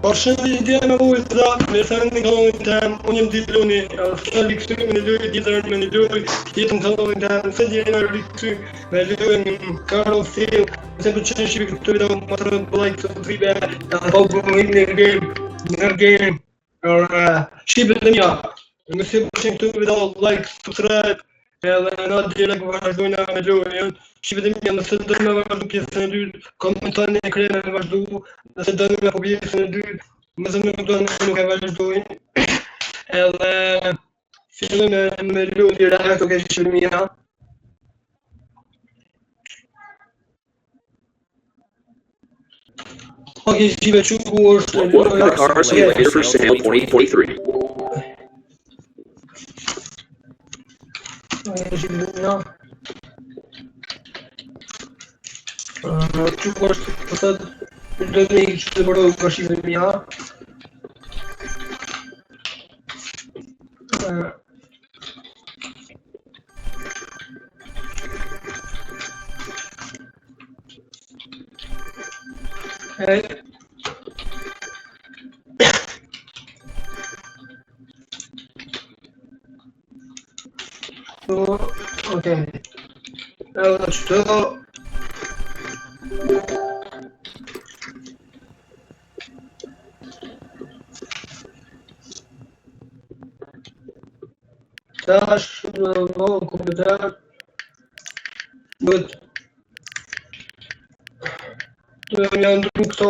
Përshëndetje me vujtë, me thënë në kanalin tem, unë jem Diloni, fjalli këtu me në lojë, tjetër me në lojë, tjetër në kanalin tem, se dje në rikëtu me lojë në Carol Steel, se për që shqipi këtë video më të rëndë like të tribe, po bëmërin në game, shqipi të mja, nëse për që këtë video like, subscribe, edhe në direkt vazhdojnë me lojën, shqipe të mja, nëse të me vazhdu pjesën e dytë, komentoni e kreme me vazhdu, nëse të me po pjesën e dytë, nëse nuk e vazhdojnë, edhe fillojmë me lojën direkt, oke shqipe të mja. Okay, shqipe që ku është What kind of car simulator for sale 2043? Që ku është pësat do të një që të bërdo ka shqipe të mja. Okay. Edhe qëto tash në kompjuter duhet të më ndru këto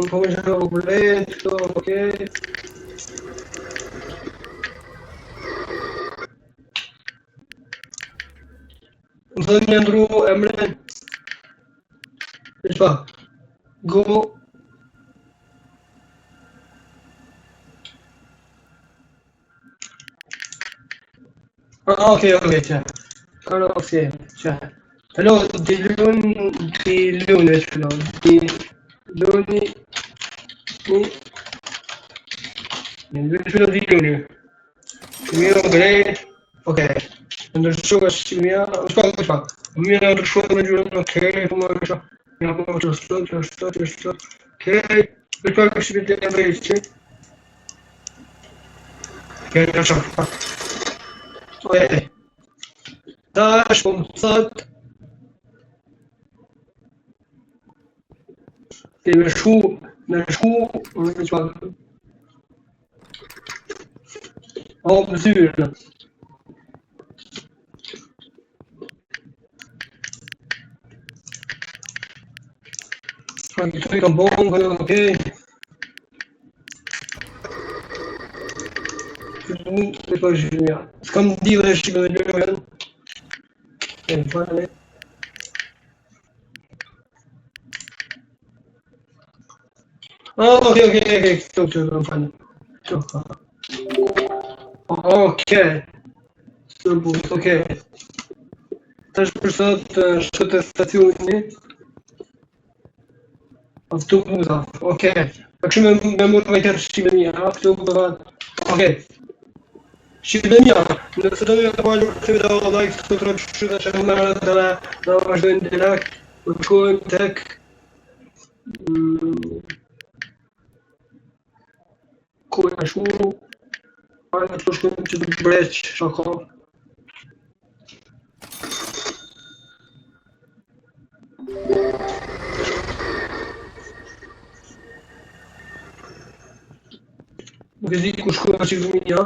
po më shërë komplet këto, okej. Më thënë më ndru emren ishpa go okej, që kërë okej, që hello, Diloni është hello, Diloni Diloni Miro grey, okej. Ndërshua shqimia, shpa, mira ndërshua me gjurën, okej, po më rësha, ja po që shto, okej, shpa ka shqipit të e brejqë, okej, ndërshua, okej, dash, po më thët, në shku, shpa, më zyrë, Këtu I kam bonë, okej. Këtu pa shqimja. S'kam dile e shqime dhe lojën. Okej, fane. Okej, këtu që të fane. Okej. Okej. Tash për sot shkët e stacioni. Autobusa, okej. Kështu me mërë me kërë shqipe mija, këtu bëvat, okej. Shqipe mija, nëse të mija të pojnë këtë video, like, subscribe, shqyta që në mërë dhe në vazhdojnë direkt, në shkojnë tek ku e shuru, pajnë të shkojnë që të breq, shako. Nuk e zi ku shkojnë që të minja.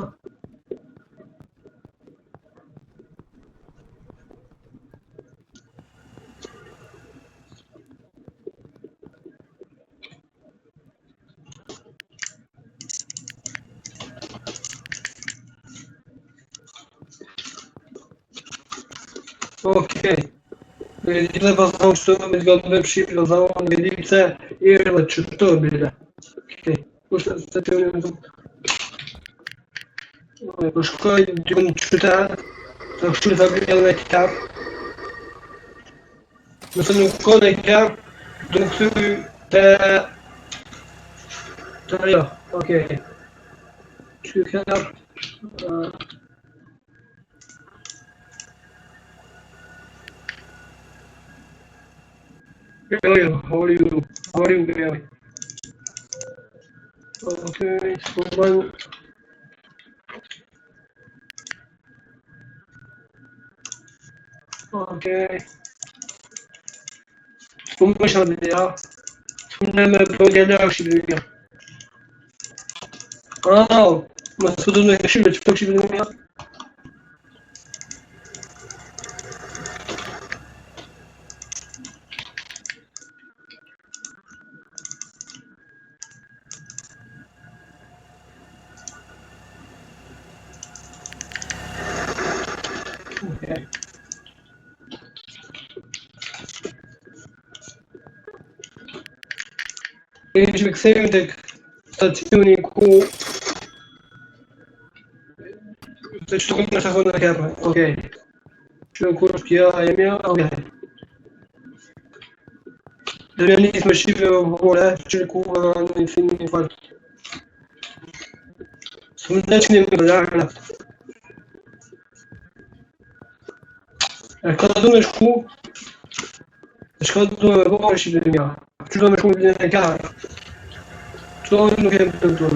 Okej. Me di të pasam kështu, me të gëllë me pëship, me di pëse erë dhe që të bile. Okej. Kushtë të të të të po shkoj dy në qytet, të kështu të abri edhe me kitap. Nëse nuk ka në kitap, do në këthy të ajo, okej. Që kitap, How are you? How are you, Gary? Okej, spróbowałem. Okej. Pomyślałem, ja. Wspólnemy powiedziałem się drugiego. Masz cudowne siły, czy to się wymienia? Okej. Mieliśmy ksętek w stacjoniku. To jest tylko nasza wolna kierma. Okej. Przyjął kurski, ja miał. Okej. Dynamizm siwy w ogóle, czyli kurwa, nic nie walki. Słoneczny wygląda. Jak kadujesz ku, szkoda było się wymienia. Wczoraj ku nie tak. Co on nie wiem co to.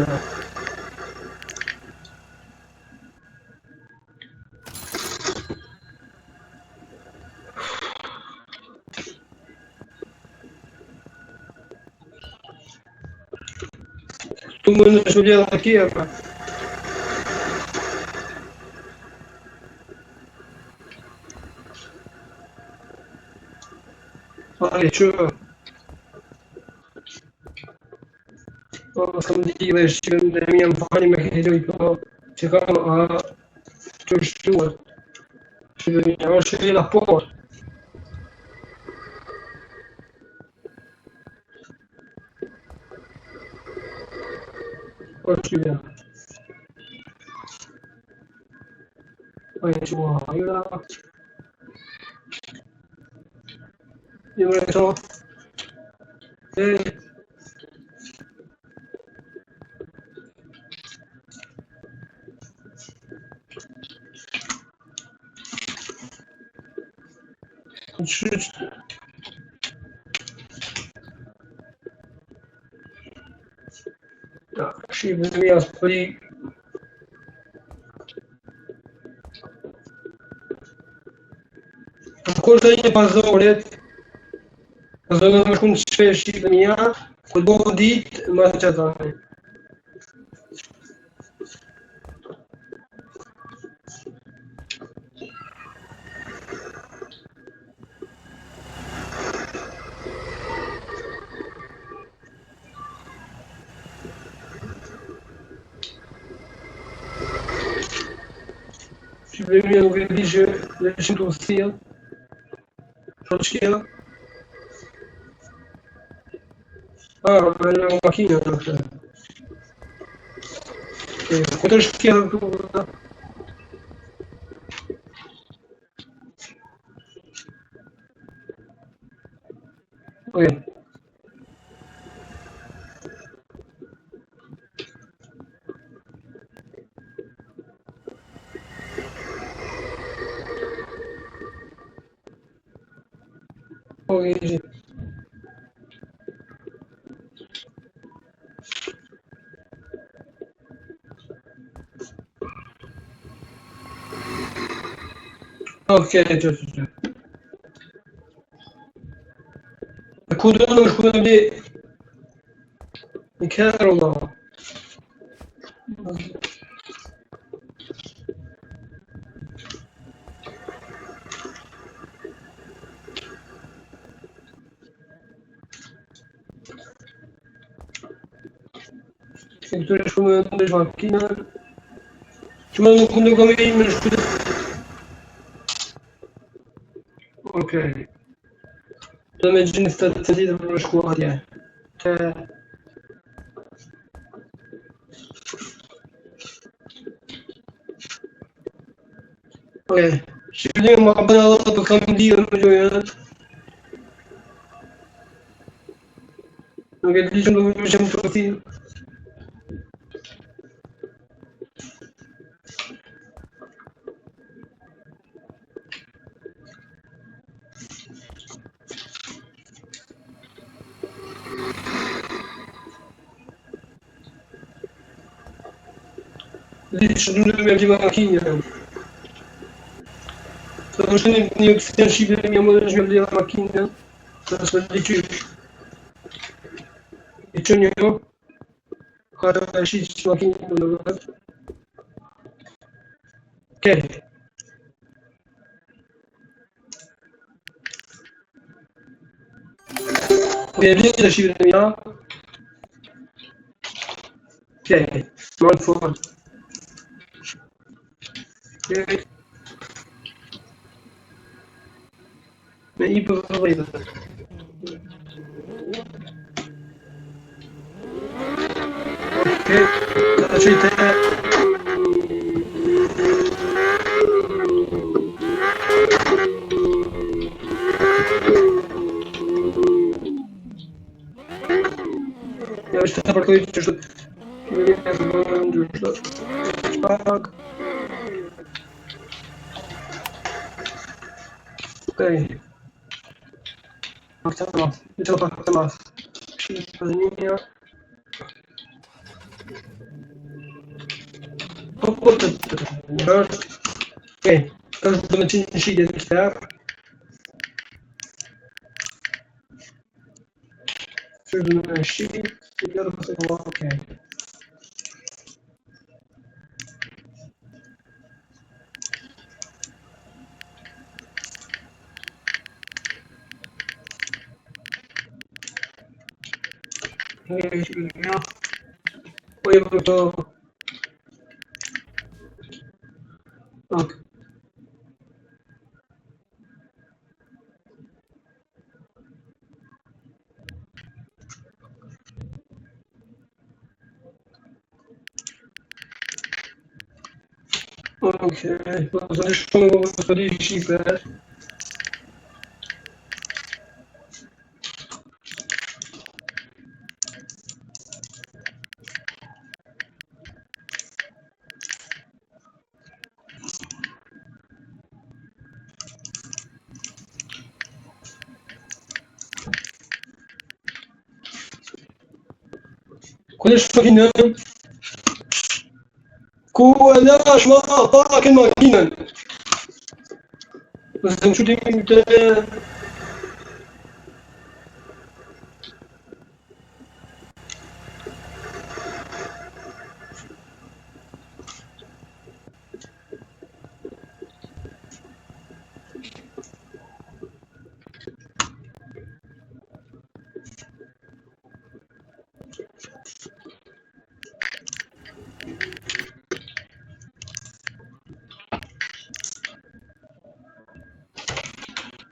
Tu możesz udzielać takiego. Ale co? Sądziłeś, że będę miał fajnie mechanizm to czekam, a coś tu. Żeby miał się wiele po. Oczywiście. Oj, czuła, ja. Nie wiem co. Tak, się wymienia swoi. Kolejny pazoret. Pazoret masz kun się wymienia. Podbodit maczatany. Wymienia mówili, że lecimy tu stil. Troszkę. Ale makina trochę. Troszkę tu. Ojej. Ojej. Okej, co. Kudurun mux kun li Karolina. Niektóre szumy też makina. Czy mamy kundu go miejmy już tu? Okej. To będzie niestety dobrze szkładzie. Okej. Şimdi makabalara bakalım diyorum hocam. Okey, diyeceğim de hocam profil. Liczy dużo będzie makina. To już nie ekstensywnie nie możesz mieć makina. To sobie liczysz. Liczenie. Kada shift makina. Okej. Ujedincie się ja. Okej. Smartphone. Okej. No i powoli. Okej. Znaczy te... Ja już to parkuję, że... Tak. Okej. Temat. I to tak temat. Zmienia. Okej. Teraz będziemy czynić jeden step. Będziemy shift. I biorę sobie okej. Pojemy to... Tak. Okej, zamieszczamy go w 40 p. Koniec powinien. Kulasz ma taką machinę. Zaczęli mi te...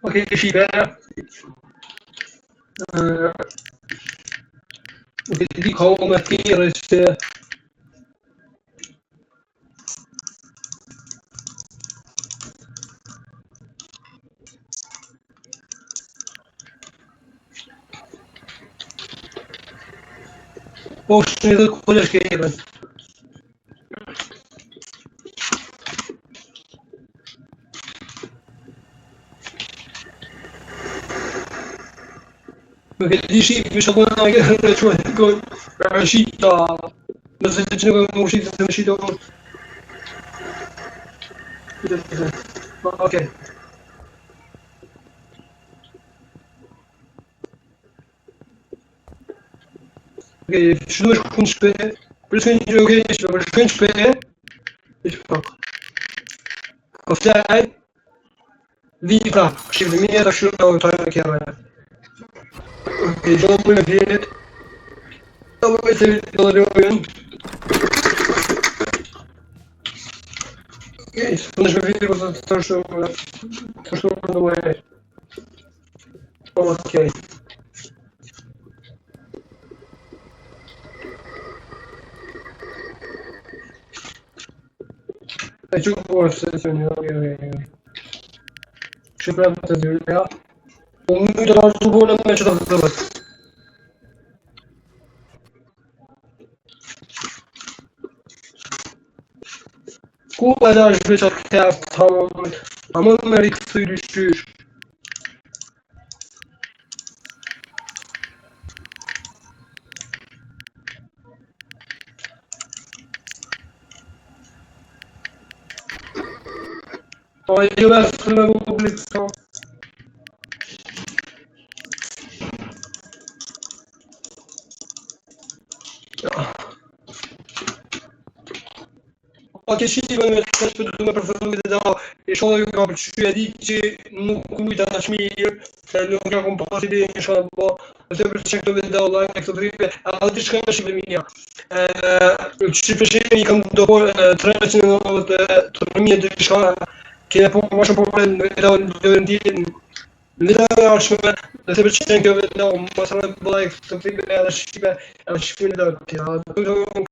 Okej, chwilę. Dedicou material jeszcze. Poszły do koleżki jeden. Jeśli wyszło na jeden człowieku sita, dosytycznego musi zamyślić do... Okej. Okej, przyszedłeś kunszpy, prysknij drugie, jeśli robisz kunszpy, jest tak. Powstaj, widzi tak, krzywdy mnie, tak się udało, to jak ja będę. Okej, znowu lepiej. Dobra, sobie to robię. Okej, spójrzmy widzę, bo to troszkę moje. Okej. Ej, czego było w sesji? Okej. Przepraszam, to jest Julia. Mój teraz było na meczu tam zdobyć. Kurwa, dasz wyszedł teraz tamam Amerik sürüştür. Po jo vetë me publik s'ka. Po ke shqipen me të shpëtu me përfëtëmit e da, e shoda ju ka përqy e di që nuk kujta të shmirë, se nuk ka kom pas ide një shoda po, nëse për që këto video online e këto tripe, a të shka në shqipe minja. Që përshimin i kam dohor 390 të nëmije të shka, kene po më shumë problem në video në dërëndin, në video në arshme, nëse për që kjo video, më sa në bëllaj këto tripe edhe shqipe në dërë tja.